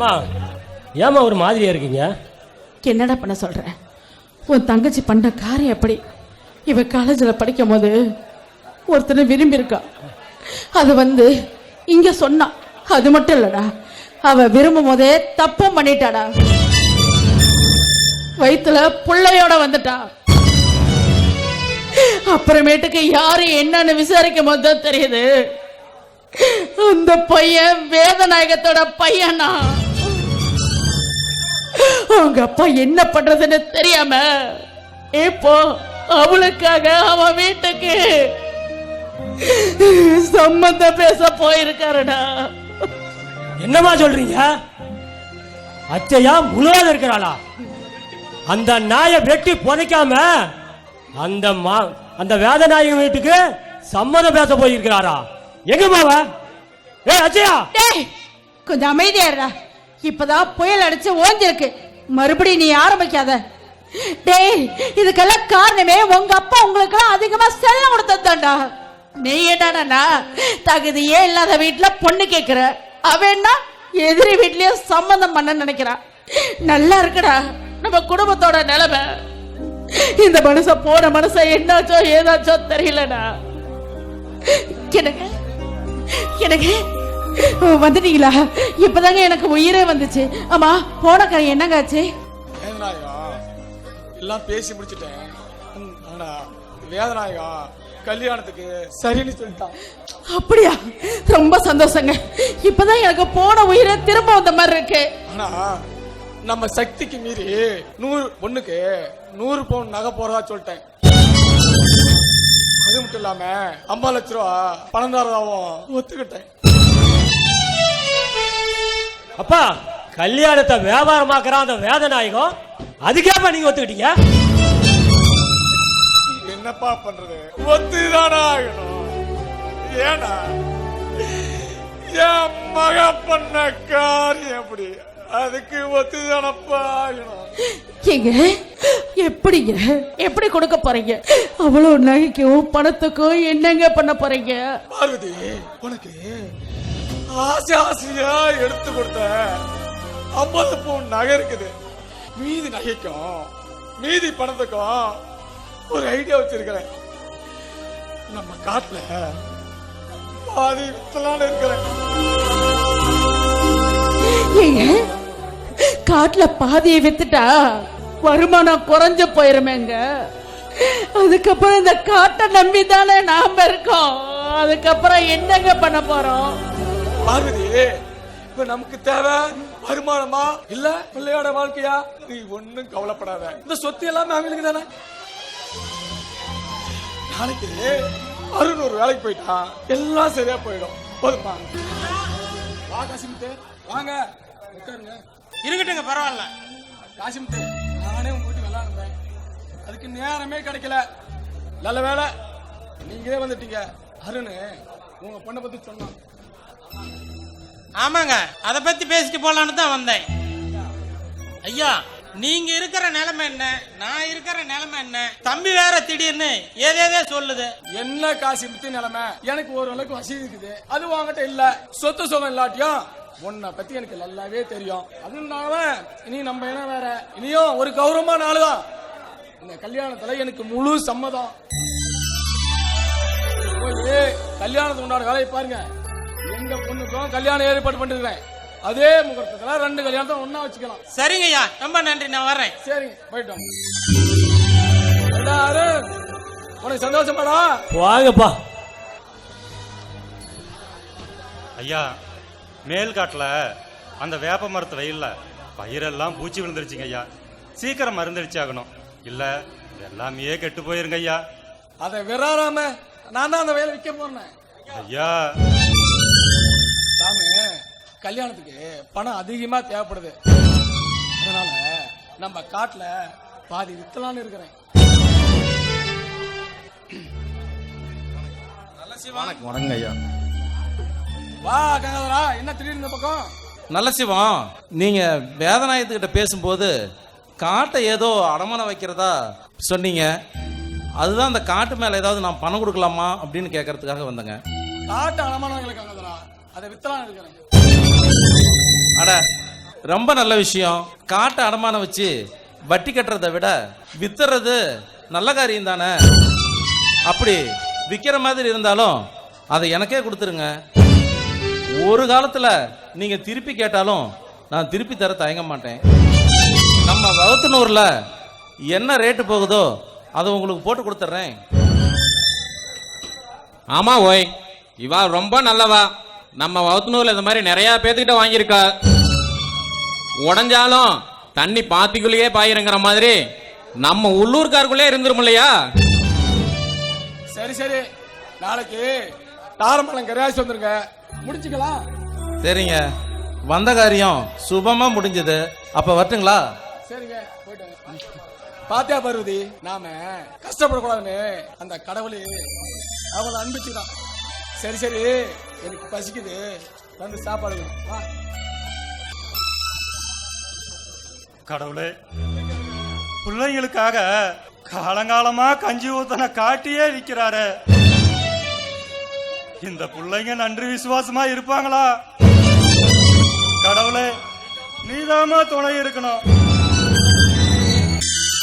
அம்மா ஏமா ஒரு மாதிரியா இருக்கீங்க? என்னடா பண்ண சொல்ற? உன் தங்கச்சி பண்ண காரியம் எப்படி? இவ காலேஜில் படிக்கும் போது ஒருத்தனை விரும்பி இருக்கா. அது இங்க சொன்னா. அது மட்டும் இல்லடா, அவ விரும்பும் போதே தப்பும் பண்ணிட்டாடா. வயிற்றுல புள்ளையோட வந்துட்டா. அப்புறமேட்டுக்கு யாரு என்னன்னு விசாரிக்கும் போது தான் தெரியுது அந்த பையன் வேதநாயகத்தோட பையனா. அவங்க அப்பா என்ன பண்றதுன்னு தெரியாம இப்போ அவளுக்காக அவன் வீட்டுக்கு சம்பந்தம் பேச போயிருக்காருடா. என்னமா சொல்றீங்க? அச்சையா முழுவத இருக்கிறாளா? அந்த நாயை வெட்டி புதைக்காம அந்த வேதநாயகன் வீட்டுக்கு சம்மதம் பேச போயிருக்கிறாரா? எங்கம்மாவ? அச்சையா கொஞ்சம் அமைதியாடுறா. இப்பதான் புயல் அடிச்சு ஓஞ்சிருக்கு. மறுபடியும் நீ ஆரம்பிக்காத. டேய், இதுக்கெல்லாம் காரணமே உங்க அப்பா உங்களுக்கெல்லாம் அதிகமா செல்லம் கொடுத்ததாண்டா. நீ என்னடா தகுதியே இல்லாத வீட்டுல பொண்ணு கேட்கிற, அவன்னா எதிரி வீட்லயும் சம்பந்தம் பண்ண நினைக்கிறா. நல்லா இருக்குடா நம்ம குடும்பத்தோட நிலைமை. இந்த மனுஷ போன மனுஷ என்னாச்சோ ஏதாச்சோ தெரியலடா. எனக்கு வந்துட்டீங்களா? இப்பதாங்க எனக்கு உயிரே வந்துச்சு. ஆமா, போன கரை என்னங்காச்சு? எல்லாம் பேசி முடிச்சிட்டேன். வேதநாயகம் கல்யாணத்துக்கு சரின்னு சொல்லிட்டான். அப்படியா? ரொம்ப சந்தோஷங்க. இப்பதான் எனக்கு போன உயிரை திரும்ப வந்த மாதிரி இருக்கு. ஆனா நம்ம சக்திக்கு மீறி 100 பொண்ணுக்கு 100 பவுன் நகை போறதா சொல்லிட்டேன். அது மட்டும் இல்லாம 50 லட்ச ரூபா பணம் தரதாவும் ஒத்துக்கிட்டேன். அப்பா, கல்யாணத்தை வியாபாரமாக்குறான் அந்த வேதநாயகம், அதுக்கேப்பா நீங்க ஒத்துக்கிட்டீங்க? என்னப்பா பண்றது? ஒத்துதானா ஆகணும். ஏன்னா என் மக பண்ண காரியம் எப்படி, அதுக்கு ஒத்துதானப்பா ஆகணும். எப்படி கொடுக்க போறீங்க? அவ்வளவு நகைக்கும் பணத்துக்கும் என்னங்க பண்ண போறீங்க? பார்வதி, உனக்கு ஆசையா எடுத்து கொடுத்த 50 பவுன் நகை இருக்குது. மீதி நகைக்கும் மீதி பணத்துக்கும் ஒரு ஐடியா வச்சிருக்கிறேன். நம்ம காட்டுல பாதி வித்தலான்னு இருக்கிறேன். காட்டுல பாதியை வித்துட்டா வருமானம் குறைஞ்சு போயிருமேங்க. அதுக்கப்புறம் இந்த காட்டை நம்பிதானே நாம இருக்கோம். அதுக்கப்புறம் என்னங்க பண்ண போறோம்? பார்வதி, இப்ப நமக்கு தேவை வருமானமா இல்ல பிள்ளையோட வாழ்க்கையா? நீ ஒன்னும் கவலைப்படாத. இந்த சொத்து எல்லாமே அவங்களுக்கு தானே. நாளைக்கு அருண் ஒரு வேலைக்கு போயிட்டான், எல்லாம் சரியா போயிடும். போதுமா? வா காசிமுத்து, வாங்க உட்காருங்க. இருக்கட்டுங்க, பரவாயில்ல. காசிமுத்து, நானே உங்க வீட்டு விளையாடுறேன், அதுக்கு நேரமே கிடைக்கல. நல்ல வேலை நீங்களே வந்துட்டீங்க. அருண் உங்க பொண்ணை பத்தி சொன்னான். ஆமாங்க, அத பத்தி பேசிட்டு போலான்னு தான் வந்தேன். ஐயா, நீங்க இருக்கிற நிலைமை என்ன, நான் இருக்கிற நிலைமை என்ன? தம்பி வேற திடீர்னு ஏதேதே சொல்லுது. என்ன காசிமுத்து நிலைமை? எனக்கு ஓரளவுக்கு வசதி இருக்குது, அது வாங்கிட்ட இல்ல. சொத்து சுகம் இல்லாட்டியும் உன்னை பத்தி எனக்கு நல்லாவே தெரியும். அதனால இனி நம்ம என்ன வேற, இனியும் ஒரு கௌரவமான ஆளுதான். இந்த கல்யாணத்துல எனக்கு முழு சம்மதம். போய் கல்யாணத்துக்கு உண்டான வேலையை பாருங்க. எங்க பொண்ணுக்கும் கல்யாணம் ஏற்பாடு பண்ணிருக்கேன். அதே முகூர்த்தத்துல 2 கல்யாணத்தை ஒன்னா வச்சுக்கலாம். சரிங்க ஐயா, ரொம்ப நன்றி, நான் வர்றேன். சரிங்க, போயிட்டோம். உனக்கு சந்தோஷமாடா? வாங்கப்பா. ஐயா, மேல்காட்டுல அந்த வேப்ப மரத்து வெயில்ல பயிரெல்லாம் பூச்சி விழுந்துருச்சுங்க ஐயா. சீக்கிரம் மருந்தடிச்சாகணும், இல்ல எல்லாமே கெட்டு போயிருங்க ஐயா. அதை விராம நான் தான் அந்த வேலை விற்க போறேன். ஐயா, கல்யாணத்துக்கு பணம் அதிகமா தேவைப்படுது. அதனால நம்ம காட்டுல பாதி வித்தலான்னு இருக்கிறேன். வணக்கம் ஐயா. வா கங்காதரா, என்ன திடீர்னு இந்த பக்கம்? நல்ல சிவம், நீங்க வேதநாயகத்துக்கிட்ட பேசும்போது காட்டை ஏதோ அடமானம் வைக்கிறதா சொன்னீங்க. அதுதான் அந்த காட்டு மேல ஏதாவது நான் பணம் கொடுக்கலாமா அப்படின்னு கேட்கறதுக்காக வந்தேங்க. காட்டு அடமானம் கங்காதரா, அதை வித்தலான்னு இருக்கிறேன். அட, ரொம்ப நல்ல விஷயம். காட்டை அடமானம் வச்சு வட்டி கட்டுறதை விட வித்துறது நல்ல காரியம் தானே. அப்படி விற்கிற மாதிரி இருந்தாலும் அதை எனக்கே கொடுத்துருங்க. ஒரு காலத்துல நீங்க திருப்பி கேட்டாலும் நான் திருப்பி தர தயங்க மாட்டேன். நம்ம வவுத்தனூர்ல என்ன ரேட்டு போகுதோ அதை உங்களுக்கு போட்டு கொடுத்துட்றேன். ஆமா ஓய், இவா ரொம்ப நல்லவா. நம்ம வவுத்தனூர்ல இந்த மாதிரி நிறைய பேத்துக்கிட்ட வாங்கியிருக்கா. உடஞ்சாலும் தண்ணி பாத்திக்குள்ளேயே பாயிருங்கிற மாதிரி நம்ம உள்ளூர்காருக்குள்ளே இருந்துரும் இல்லையா? சரி சரி, நாளைக்கு தாரமலம் கரையாசி வந்துருங்க, முடிச்சுக்கலாம். சரிங்க, வந்த காரியம் சுபமா முடிஞ்சது. அப்ப வரட்டுங்களா? சரிங்க, போயிட்டு பாத்தியா பார்வதி, நாம கஷ்டப்படக்கூடாதுன்னு அந்த கடவுளே அவளை அனுப்பிச்சுதான். சரி சரி, எனக்கு பசிக்குது, வந்து சாப்பாடு கொடு. வா. கடவுளே, பிள்ளைங்களுக்காக காலங்காலமா கஞ்சி ஊத்தன காட்டியே விற்கிறாரு. இந்த பிள்ளைங்க நன்றி விசுவாசமா இருப்பாங்களா? கடவுளே, நீதாமா துணை இருக்கணும்.